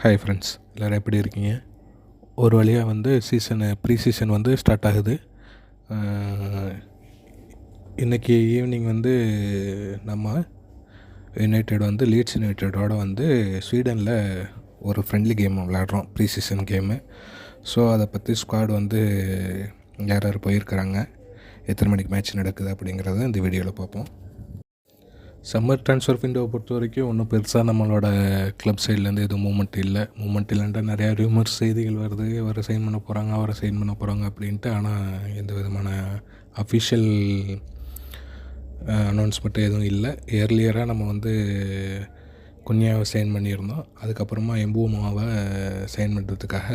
Hi friends, எல்லோரும் எப்படி இருக்கீங்க? ஒரு வழியாக வந்து ப்ரீ சீசன் வந்து ஸ்டார்ட் ஆகுது. இன்றைக்கி ஈவினிங் வந்து நம்ம லீட்ஸ் யுனைட்டடோட வந்து ஸ்வீடனில் ஒரு ஃப்ரெண்ட்லி கேம் விளையாடுறோம், ப்ரீ சீசன் கேமு. ஸோ அதை பற்றி ஸ்குவாட் வந்து யார் யார் போயிருக்கிறாங்க, எத்தனை மணிக்கு மேட்ச் நடக்குது அப்படிங்கிறத இந்த வீடியோவில் பார்ப்போம். சம்மர் ட்ரான்ஸ்ஃபர் விண்டோவை பொறுத்த வரைக்கும் ஒன்றும் பெருசாக நம்மளோட கிளப் சைட்லேருந்து எதுவும் மூமெண்ட் இல்லைன்ட்டு நிறையா ரூமர்ஸ் செய்திகள் வருது. அவரை சைன் பண்ண போகிறாங்க அப்படின்ட்டு. ஆனால் எந்த விதமான அஃபிஷியல் அனௌன்ஸ்மெண்ட்டு எதுவும் இல்லை. ஏர்லியராக நம்ம வந்து குன்யாவை சைன் பண்ணியிருந்தோம். அதுக்கப்புறமா எம்பூமாவை சைன் பண்ணுறதுக்காக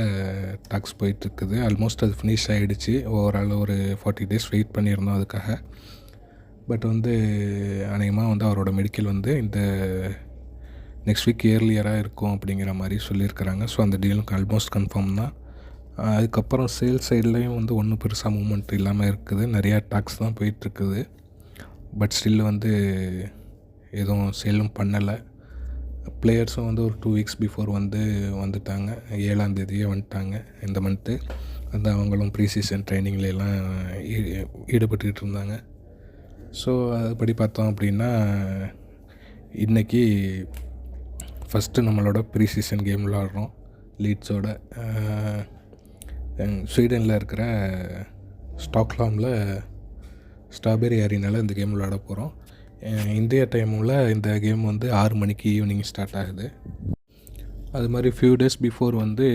டாக்ஸ் போயிட்டுருக்குது. ஆல்மோஸ்ட் அது ஃபினிஷ் ஆகிடுச்சு. ஓவரால் ஒரு 40 days வெயிட் பண்ணியிருந்தோம் அதுக்காக. பட் வந்து அநேகமாக வந்து அவரோட மெடிக்கல் வந்து இந்த நெக்ஸ்ட் வீக் ஏர்லியராக இருக்கும் அப்படிங்கிற மாதிரி சொல்லியிருக்கிறாங்க. ஸோ அந்த டீலும் ஆல்மோஸ்ட் கன்ஃபார்ம் தான். அதுக்கப்புறம் சேல்ஸ் சைட்லேயும் வந்து ஒன்றும் பெருசாக மூமெண்ட் இல்லாமல் இருக்குது. நிறையா டாக்ஸ் தான் போயிட்டுருக்குது. பட் ஸ்டில் வந்து எதுவும் சேலும் பண்ணலை. பிளேயர்ஸும் வந்து ஒரு 2 weeks பிஃபோர் வந்துட்டாங்க. 7ஆம் தேதியே வந்துட்டாங்க இந்த மந்த்து. வந்து அவங்களும் ப்ரீ சீசன் ட்ரைனிங்லாம் ஈடுபட்டுக்கிட்டு இருந்தாங்க. ஸோ அதுபடி பார்த்தோம் அப்படின்னா இன்றைக்கி ஃபஸ்ட்டு நம்மளோட ப்ரீ சீசன் கேம் விளாட்றோம் லீட்ஸோட. ஸ்வீடனில் இருக்கிற ஸ்டாக்ஹாமில் ஸ்ட்ராபெரி அரினால இந்த கேம் விளாட போகிறோம். இந்தியா டைமில் இந்த கேம் வந்து 6 மணிக்கு ஈவினிங் ஸ்டார்ட் ஆகுது. அது மாதிரி ஃபியூ டேஸ் பிஃபோர் வந்து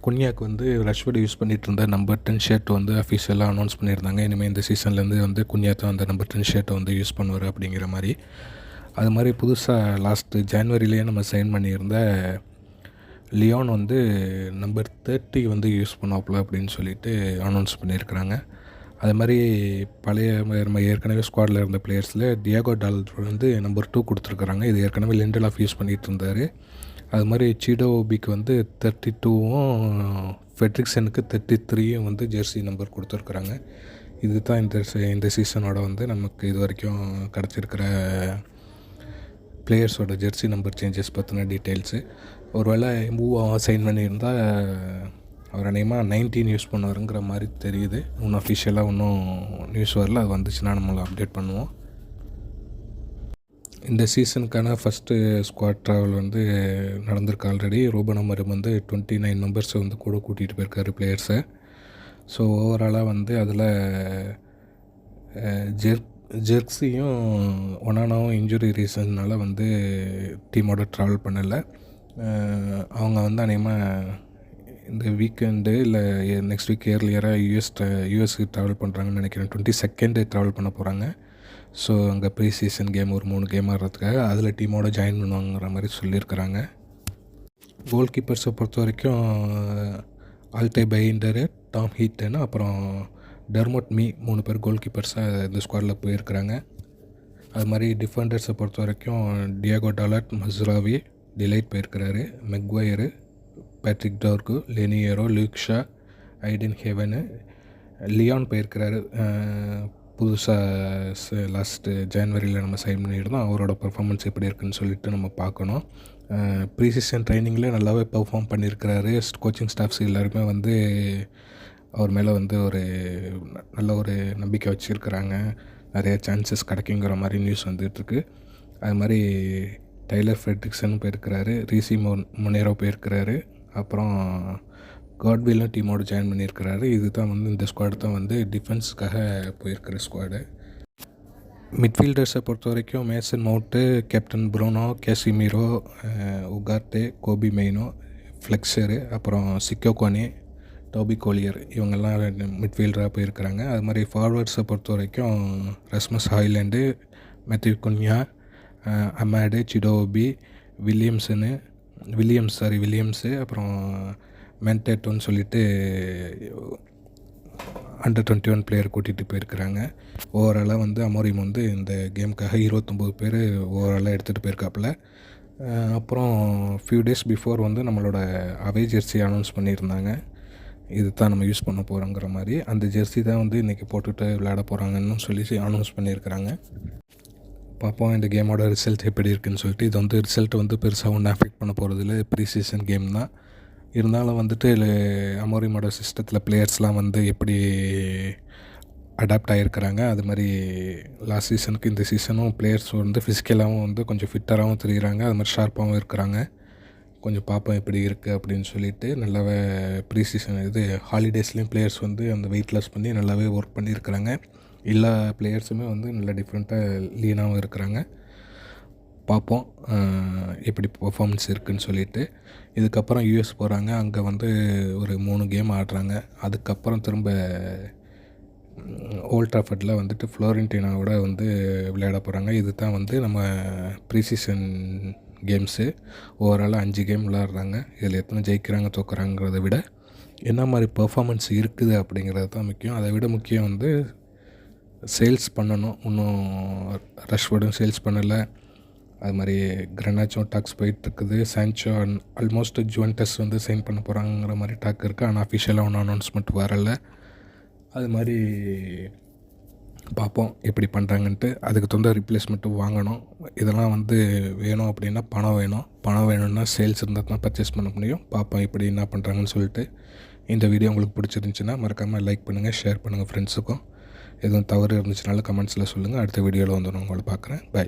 குன்யாக்கு வந்து ரஷ்வர்ட் யூஸ் பண்ணிகிட்டு இருந்த நம்பர் 10 ஷர்ட் வந்து அஃபிஷியலாக அனௌன்ஸ் பண்ணியிருந்தாங்க. இனிமேல் இந்த சீசன்லேருந்து வந்து குன்யா தான் அந்த நம்பர் 10 ஷர்ட்டை வந்து யூஸ் பண்ணுவார் அப்படிங்கிற மாதிரி. அது மாதிரி புதுசாக லாஸ்ட்டு ஜான்வரிலேயே நம்ம சைன் பண்ணியிருந்த லியோன் வந்து நம்பர் 30 வந்து யூஸ் பண்ணுவாப்புல அப்படின்னு சொல்லிட்டு அனௌன்ஸ் பண்ணியிருக்கிறாங்க. அது மாதிரி பழைய நம்ம ஏற்கனவே ஸ்குவாடில் இருந்த பிளேயர்ஸில் டியாகோ டால்ட் வந்து நம்பர் 2 கொடுத்துருக்குறாங்க. இது ஏற்கனவே லிண்டலாஃப் யூஸ் பண்ணிகிட்டு இருந்தார். அது மாதிரி சிடோபிக்கு வந்து 32வும் ஃபெட்ரிக்சனுக்கு 33யும் வந்து ஜெர்சி நம்பர் கொடுத்துருக்குறாங்க. இது தான் இந்த சீசனோட வந்து நமக்கு இது வரைக்கும் கிடச்சிருக்கிற பிளேயர்ஸோட ஜெர்சி நம்பர் சேஞ்சஸ் பற்றின டீட்டெயில்ஸு. ஒருவேளை சைன் பண்ணியிருந்தால் அவர் அநேகமாக 19 யூஸ் பண்ணுவாருங்கிற மாதிரி தெரியுது. இன்னும் அஃபிஷியலாக ஒன்றும் நியூஸ் வரல. அது வந்துச்சுன்னா நம்மளை அப்டேட் பண்ணுவோம். இந்த சீசனுக்கான ஃபஸ்ட்டு ஸ்குவாட் ட்ராவல் வந்து நடந்திருக்கு ஆல்ரெடி. ரூபன் அமரம் வந்து 29 மெம்பர்ஸை வந்து கூட கூட்டிகிட்டு போயிருக்காரு பிளேயர்ஸை. ஸோ ஓவராலாக வந்து அதில் ஜெர்க்ஸியும் ஒனானாவும் இன்ஜுரி ரீசன்னால் வந்து டீமோட ட்ராவல் பண்ணலை. அவங்க வந்து அநேகமாக இந்த வீக்கெண்டு இல்லை நெக்ஸ்ட் வீக் ஏர்லியராக யூஎஸ்க்கு ட்ராவல் பண்ணுறாங்கன்னு நினைக்கிறேன். 22 ட்ராவல் பண்ண போகிறாங்க. ஸோ அங்கே ப்ரீ சீசன் கேம் ஒரு 3 கேம் ஆடுறதுக்காக அதில் டீமோட ஜாயின் பண்ணுவாங்கிற மாதிரி சொல்லியிருக்கிறாங்க. கோல் கீப்பர்ஸை பொறுத்த வரைக்கும் ஆல்டே பைண்டரு, டாம் ஹீட்டன், அப்புறம் டெர்மோட் மீ 3 பேர் கோல் கீப்பர்ஸாக இந்த ஸ்குவாடில் போயிருக்கிறாங்க. அது மாதிரி டிஃபெண்டர்ஸை பொறுத்த வரைக்கும் டியாகோ டாலட், மஸ்ராவி, டிலைட் போயிருக்கிறாரு. Maguire, Patrick Dorgu, Leny Yoro, Luke Shaw, Ayden Heaven, லியான் போயிருக்கிறாரு. புதுசாக லாஸ்ட்டு ஜான்வரியில் நம்ம சைன் பண்ணியிருந்தோம். அவரோட பர்ஃபார்மன்ஸ் எப்படி இருக்குதுன்னு சொல்லிட்டு நம்ம பார்க்கணும். ப்ரீ சீசன் ட்ரைனிங்கில் நல்லாவே பெர்ஃபார்ம் பண்ணியிருக்கிறாரு. கோச்சிங் ஸ்டாஃப்ஸ் எல்லாருமே வந்து அவர் மேலே வந்து ஒரு நல்ல ஒரு நம்பிக்கை வச்சுருக்கிறாங்க. நிறைய சான்சஸ் கிடைக்குங்கிற மாதிரி நியூஸ் வந்துகிட்ருக்கு. அது மாதிரி டைலர் ஃபெட்ரிக்சன் போயிருக்கிறாரு. ரீசி மொனேரோ போயிருக்கிறாரு. அப்புறம் காட்வில்லும் டீமோடு ஜாயின் பண்ணியிருக்கிறாரு. இது தான் வந்து இந்த ஸ்குவாடு தான் வந்து டிஃபென்ஸுக்காக போயிருக்கிற ஸ்குவாடு. மிட்ஃபீல்டர்ஸை பொறுத்த வரைக்கும் Mason Mount, captain Bruno, Casemiro, Ugarte, Kobbie Mainoo, Fletcher, அப்புறம் சிக்கோகோனே, டோபி கோலியர் இவங்கெல்லாம் மிட்ஃபீல்டராக போயிருக்கிறாங்க. அது மாதிரி ஃபார்வர்ட்ஸை பொறுத்த வரைக்கும் ரஸ்மஸ் ஹாய்லேண்டு, மேத்யூ குன்யா, அமேடு, சிடோபி, வில்லியம்ஸு, அப்புறம் மென்டேட்டோன்னு சொல்லிட்டு அண்டர் 21 பிளேயர் கூட்டிகிட்டு போயிருக்கிறாங்க. ஓவராலாக வந்து அமோரிம் வந்து இந்த கேமுக்காக 29 பேர் ஓவராலாக எடுத்துகிட்டு போயிருக்காப்புல. அப்புறம் ஃபியூ டேஸ் பிஃபோர் வந்து நம்மளோட அவே ஜெர்சி அனௌன்ஸ் பண்ணியிருந்தாங்க. இது தான் நம்ம யூஸ் பண்ண போகிறோங்கிற மாதிரி. அந்த ஜெர்சி தான் வந்து இன்றைக்கி போட்டுட்டு விளையாட போகிறாங்கன்னு சொல்லி அனௌன்ஸ் பண்ணியிருக்கிறாங்க. பார்ப்போம் இந்த கேமோட ரிசல்ட் எப்படி இருக்குதுன்னு சொல்லிட்டு. இது வந்து ரிசல்ட் வந்து பெருசாக ஒன்றும் அஃபெக்ட் பண்ண போகிறதில்ல, ப்ரீ சீசன் கேம் தான். இருந்தாலும் வந்துட்டு அமோரிமோட சிஸ்டத்தில் பிளேயர்ஸ்லாம் வந்து எப்படி அடாப்ட் ஆகிருக்கிறாங்க, அது மாதிரி லாஸ்ட் சீசனுக்கு இந்த சீசனும் பிளேயர்ஸ் வந்து ஃபிசிக்கலாகவும் வந்து கொஞ்சம் ஃபிட்டராகவும் தெரிகிறாங்க, அது மாதிரி ஷார்ப்பாகவும் இருக்கிறாங்க. கொஞ்சம் பார்ப்போம் எப்படி இருக்குது அப்படின்னு சொல்லிட்டு. நல்லாவே ப்ரீ சீசன் ஹாலிடேஸ்லேயும் பிளேயர்ஸ் வந்து அந்த வெயிட் லாஸ் பண்ணி நல்லாவே ஒர்க் பண்ணியிருக்கிறாங்க. எல்லா பிளேயர்ஸுமே வந்து நல்லா டிஃப்ரெண்ட்டாக லீனாகவும் இருக்கிறாங்க. பார்ப்போம் எப்படி பர்ஃபார்மன்ஸ் இருக்குதுன்னு சொல்லிட்டு. இதுக்கப்புறம் யூஎஸ் போகிறாங்க, அங்கே வந்து ஒரு 3 கேம் ஆடுறாங்க. அதுக்கப்புறம் திரும்ப ஓல்ட் ட்ராஃபர்டில் வந்துட்டு ஃப்ளோரண்டினாவோட வந்து விளையாட போகிறாங்க. இது தான் வந்து நம்ம ப்ரீ சீசன் கேம்ஸு. ஓவராலாக 5 கேம் விளையாடுறாங்க. இதில் எத்தனை ஜெயிக்கிறாங்க தோக்குறாங்கிறத விட என்ன மாதிரி பர்ஃபார்மன்ஸ் இருக்குது அப்படிங்கிறது தான் முக்கியம். அதை விட முக்கியம் வந்து சேல்ஸ் பண்ணணும். இன்னும் ரஷ்வர்டும் சேல்ஸ் பண்ணலை, அது மாதிரி கிரனாச்சும் டாக்ஸ் போயிட்டுருக்குது. சான்சோ ஆல்மோஸ்ட் ஜுவென்டஸ் வந்து சைன் பண்ண போகிறாங்கிற மாதிரி டாக் இருக்குது. ஆனால் அஃபிஷியலாக ஒன்றும் அனௌன்ஸ்மெண்ட் வரலை. அது மாதிரி பார்ப்போம் எப்படி பண்ணுறாங்கன்ட்டு. அதுக்கு தகுந்த ரீப்ளேஸ்மெண்ட்டும் வாங்கணும். இதெல்லாம் வந்து வேணும் அப்படின்னா பணம் வேணும். பணம் வேணும்னா சேல்ஸ் இருந்தால் தான் பர்ச்சேஸ் பண்ண முடியும். பார்ப்போம் எப்படி என்ன பண்ணுறாங்கன்னு சொல்லிட்டு. இந்த வீடியோ உங்களுக்கு பிடிச்சிருந்துச்சின்னா மறக்காமல் லைக் பண்ணுங்கள், ஷேர் பண்ணுங்கள் ஃப்ரெண்ட்ஸுக்கும். எதுவும் தவறு இருந்துச்சுனாலும் கமெண்ட்ஸில் சொல்லுங்கள். அடுத்த வீடியோவில் வந்து நான் உங்களை பார்க்குறேன். பை.